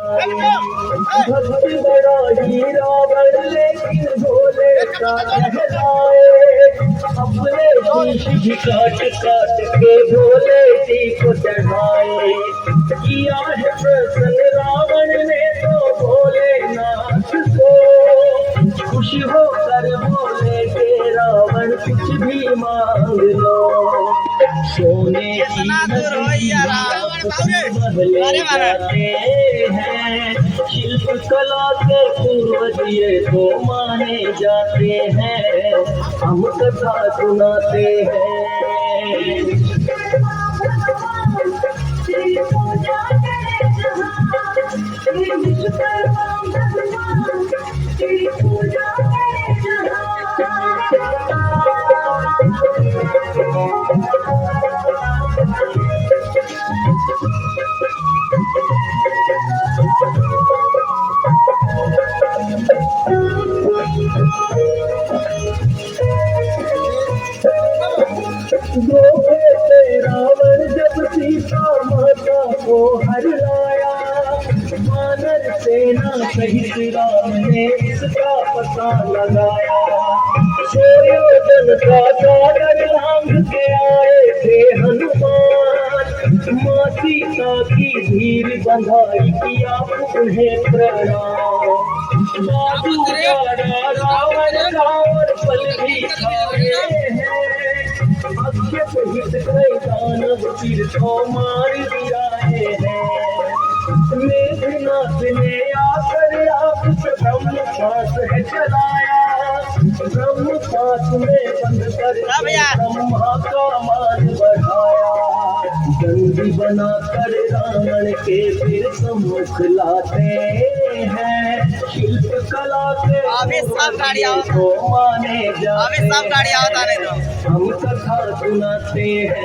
भक्त बड़ा ही रावण लेकिन भोले का कहलाए, अपने शीश काट काट के भोले जी को चढ़ाए। किया है प्रसन्न रावण ने तो भोलेनाथ को, खुश होकर बोले के रावण कुछ भी मांग लो। सोने की महले जाते हैं, शिल्प कला के पूर्वज ये तो माने जाते हैं, हम कथा सुनाते हैं। रावण जब सीता माता को हर लाया, वानर सेना सहित राम ने इसका पता लगाया। सुयोधन का सागर लांघ के आए थे हनुमान, माँ सीता की धीर बंधाई किया उन्हें प्रणाम। बाबू रावण रावण पल भी खाए हैं, अक्षत हित कई दानव सिर को मार गिराए हैं। मेघनाथ ने आकर आप ब्रह्मपास है चलाया, ब्रह्मपास में बंद कर ब्रह्मा का मान बढ़ाया। गंदी बनाकर रावण के फिर सम्मुख लाते हैं, शिल्प कला के को माने जाते हैं, हम कथा सुनाते हैं।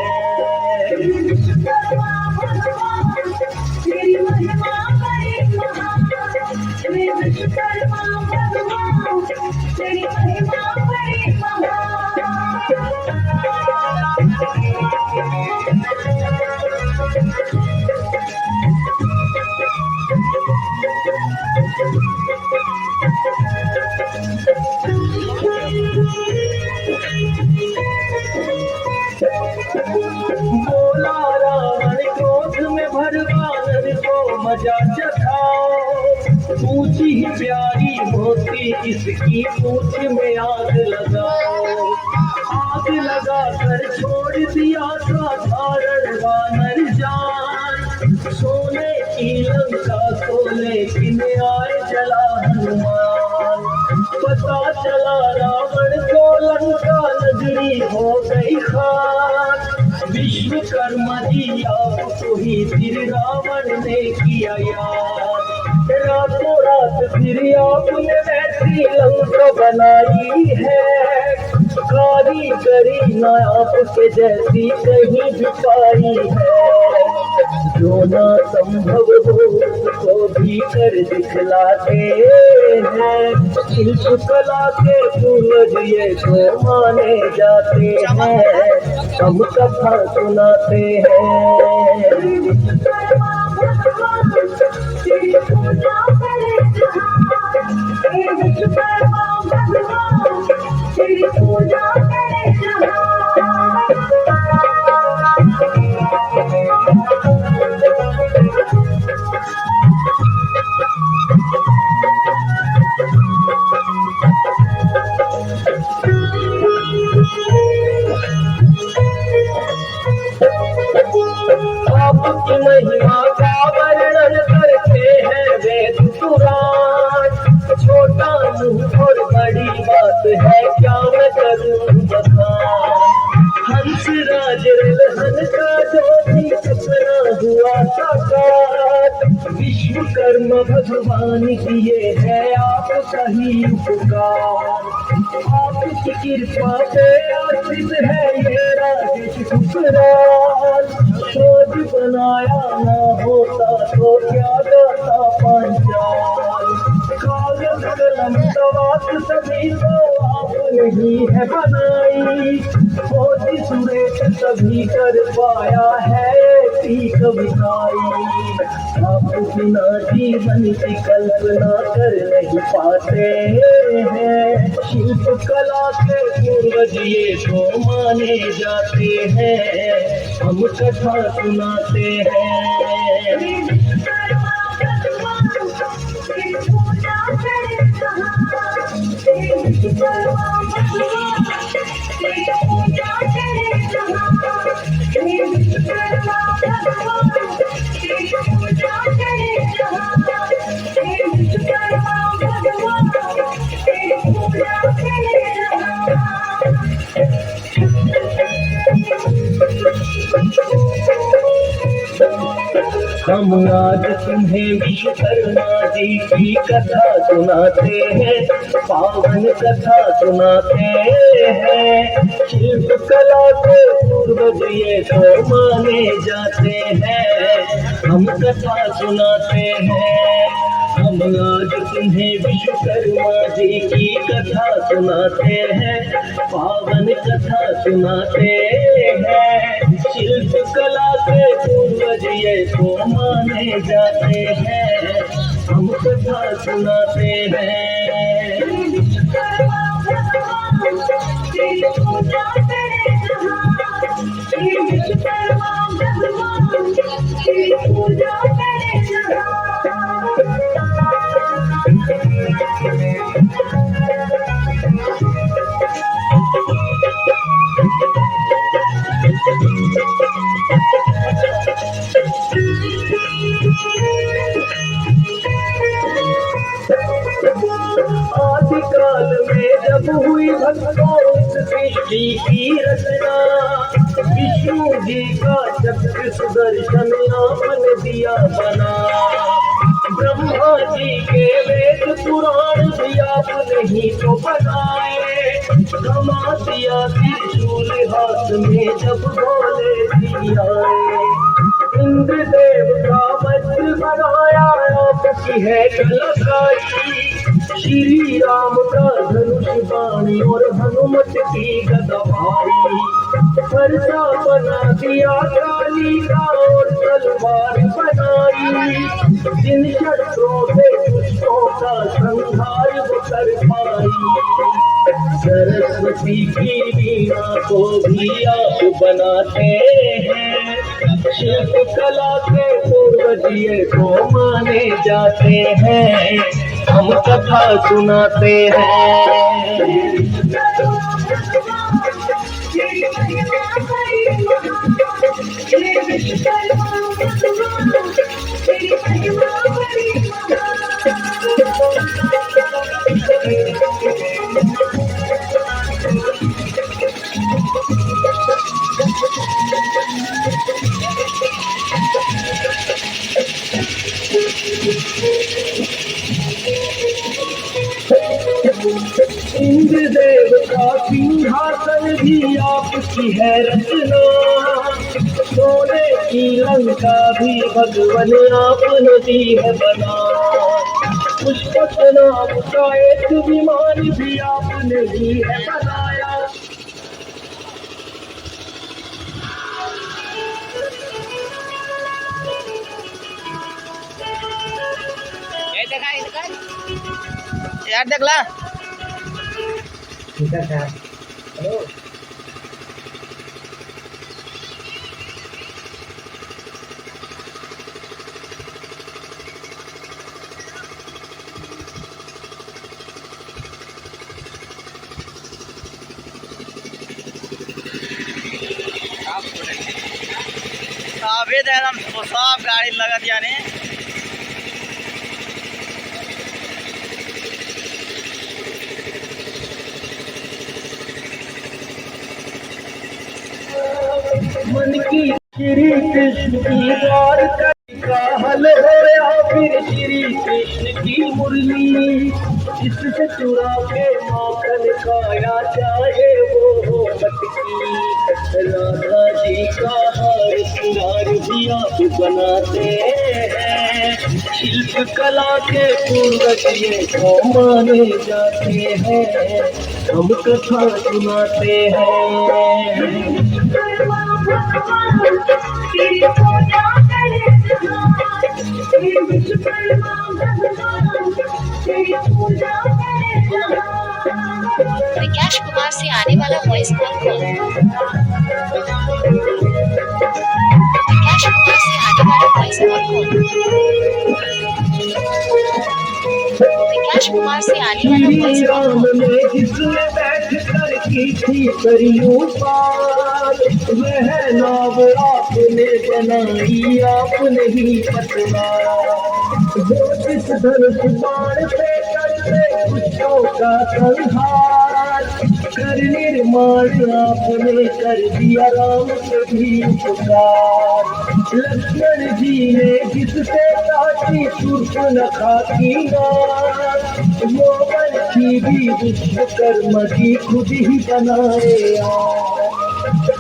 बोला रावण क्रोध में भर वानर को मजा चखाओ, ऊंची ही प्यारी मोती इसकी पूंछ में आग लगाओ। आग लगा कर छोड़ दिया साधारण वानर जान, सोने की लंका को लेकिन आए चला हनुमान। पता चला रावण को लंका नगरी हो गई खान, विश्वकर्मा जी आपको ही फिर रावण ने किया याद। रातों रात फिर आपने वैसी लंका बनाई है, कारीगरी न आपके जैसी कहीं भी पाई है। जो ना संभव हो उसको भी कर दिखलाते हैं, शिल्प कला के पूर्वज ये तो माने जाते हैं, हम कथा सुनाते हैं। आपकी महिमा का वर्णन करते हैं वेद पुराण, छोटा मुँह और बड़ी बात है क्या मैं करूँ बखान। हंस राज रलहन का जो भी सपना हुआ साकार, विश्वकर्मा भगवान की ये है आपका ही उपकार। आपकी कृपा पे आश्रित है ये राजेश ससुराल, सोच बनाया ना होता तो क्या गाता पांचाल। कागज कलम तवात सभी तो आपने ही है बनाई, खोज सुरेश सभी कर पाया है एक ऐसी कविताएं आप बिना जीवन की कल्पना कर नहीं पाते हैं। शिल्प कला के पूर्वज ये तो माने जाते हैं, हम कथा सुनाते हैं। हम आज तुम्हें विश्वकर्मा जी की कथा सुनाते हैं, पावन कथा सुनाते हैं। शिल्प कला के पूर्वज ये तो माने जाते हैं, हम कथा सुनाते हैं। हम आज तुम्हें विश्वकर्मा जी की कथा सुनाते हैं, पावन कथा सुनाते हैं। शिल्प कला के पूर्वज ये तो माने जाते हैं, हम कथा सुनाते हैं। आदिकाल में जब हुई भगवान सृष्टि की रचना, विष्णु जी का चक्र सुदर्शन आपने दिया बना। ब्रह्मा जी के वेद पुराण भी आपने ही तो बनाए, थमा दिया त्रिशूल हाथ में जब भोले जी आए। इंद्रदेव का वज्र बनाया आपकी है कलाकारी, श्री राम का धनुष बाण और हनुमत की गदा भारी। फरसा बना दिया काली का और तलवार बनाई, जिन शस्त्रों से दुष्टों का संहार वो कर पाई। सरस्वती की वीणा को भी आप बनाते हैं, शिल्प कला के पूर्वज ये तो माने जाते हैं, हम कथा सुनाते हैं। इंद्रदेव का सिंहासन भी आपकी है रचना, सोने की लंका भी भगवान आपने दी है बना। पुष्पक नाम का एक विमान भी आपने ही है बनाया। यार देख ला ठीक है सर। हेलो अभी तो एकदम सब गाड़ी लगा दिया ने। मन की श्री कृष्ण की द्वारका का हल होया, फिर श्री कृष्ण की मुरली जिससे चुरा के माखन खाया चाहे वो हो मटकी। राधा जी का हार श्रृंगार भी आप बनाते हैं, शिल्प कला के पूर्वज ये तो माने जाते हैं, हम कथा सुनाते हैं। तेरी पूजा करे तेरी विश्वकर्मा भगवान तेरी पूजा करे विकास कुमार से आने वाला वॉइस कॉल विकास कुमार से आने वाला वॉइस कॉल विकास कुमार से आने वाला वॉइस राम ने जिसने बैठ कर की थी करियो पार वह नाव आपने बनाई आपने ही पतवारा जो जिस धनुष बाण से करते दुष्टों का संहार कर निर्माण आपने कर दिया राम से भी उपकार लक्ष्मण जी ने जिससे काटी शूर्पणखा की नार वो बंसी भी विश्वकर्मा की खुद ही बनाए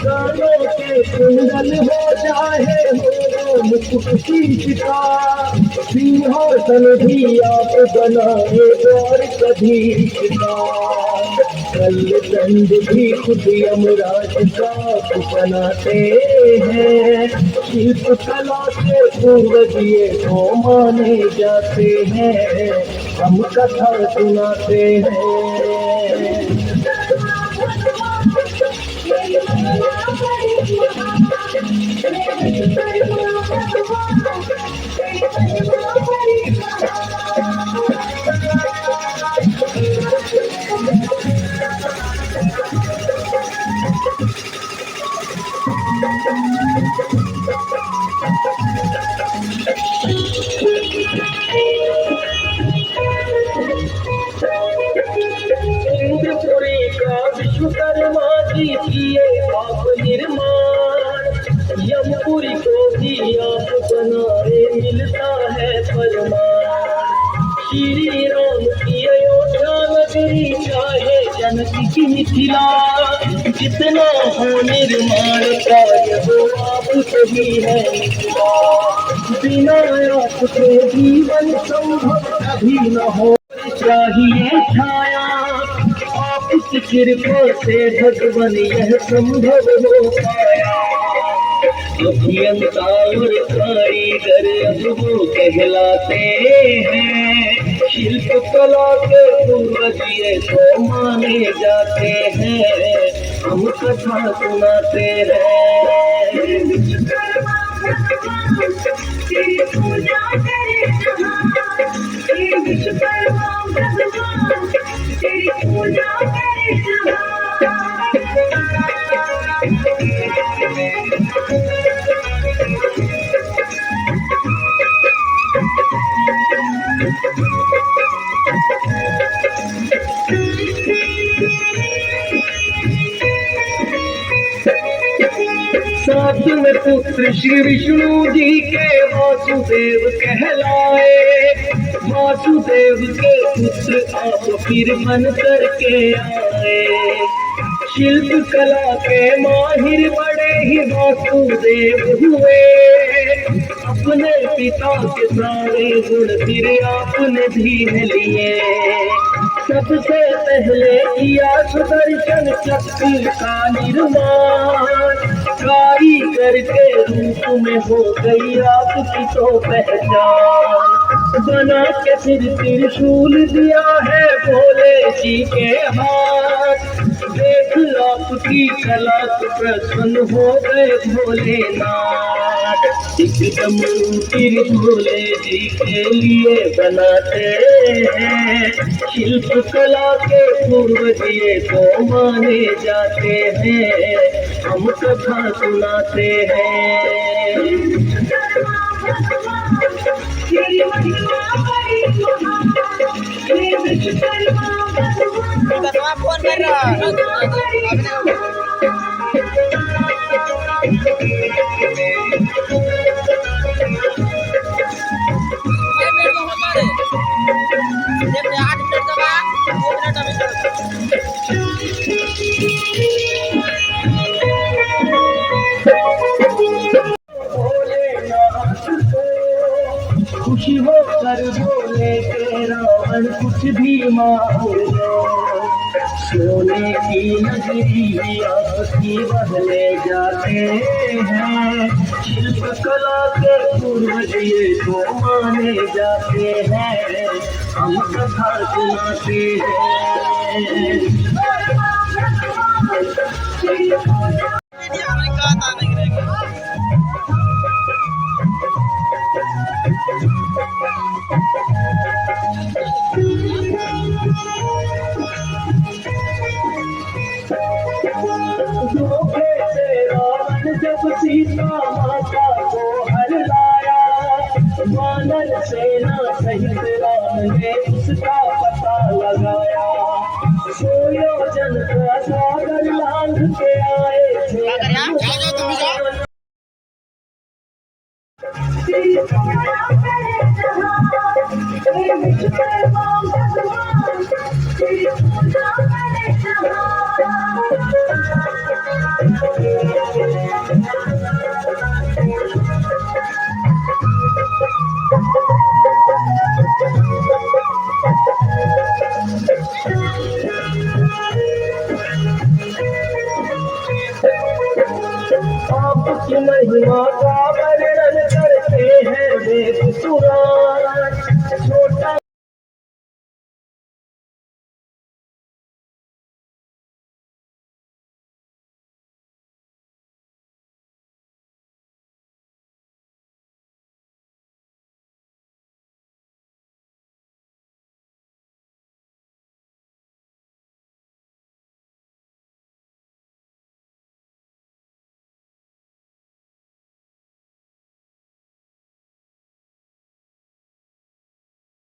कानों के कुंडल हो चाहे हो मुकुट शीश का सिंहासन भी आप बनाए और कभी का कल दंड भी खुद यमराज का बनाते हैं शिल्प कला के पूर्वज ये तो माने जाते हैं हम कथा सुनाते हैं इंद्रपुरी का विश्वकर्मा जी किए आप निर्माण यमपुरी को भी आप बनाए मिलता है फरमान श्री राम की अयोध्या नगरी चाहे जनक की मिथिला जितना हो निर्माण कार्य वो आप सभी है मिथिला बिना आपके जीवन संभव कभी न हो चाहिए छाया आपकी कृपा से भगवान यह संभव हो पाया अभियंता और कारीगर अब वो कहलाते हैं शिल्प कला के पूर्वज ये तो माने जाते हैं हम कथा सुनाते हैं तेरी पूजा करे तेरी विश्वकर्मा भगवान तेरी पूजा करे सातवें पुत्र श्री विष्णु जी के वासुदेव कहलाए वासुदेव के पुत्र आप फिर बन करके आए शिल्प कला के माहिर बड़े ही वासुदेव हुए अपने पिता के सारे गुण फिर आपने धीन लिए सबसे पहले किया सुदर्शन चक्र का निर्माण कारीगर के रूप में हो गई आपकी तो पहचान बना के फिर त्रिशूल दिया है भोले जी के हाथ देख आपकी कला प्रसन्न हो गए भोलेनाथ एकदम फिर भोले जी के लिए बनाते हैं शिल्प कला के पूर्वज ये तो माने जाते हैं हम कथा सुनाते हैं फोन कर रहा खुशी हो कर बोले के रावण कुछ भी मांग लो सोने की नगरी आपकी बदले जाते हैं, शिल्प कला के पूर्वज ये तो माने जाते हैं, हम कथा सुनाते हैं। कहा था नहीं रहेगी। धोखे से रावण जब सीता माता को हर लाया, वानर सेना सहित राम ने उसका पता लगाया। सुयोधन का सागर लांघ के आए थे, आपकी महिमा का वर्णन करते हैं वेद पुराण।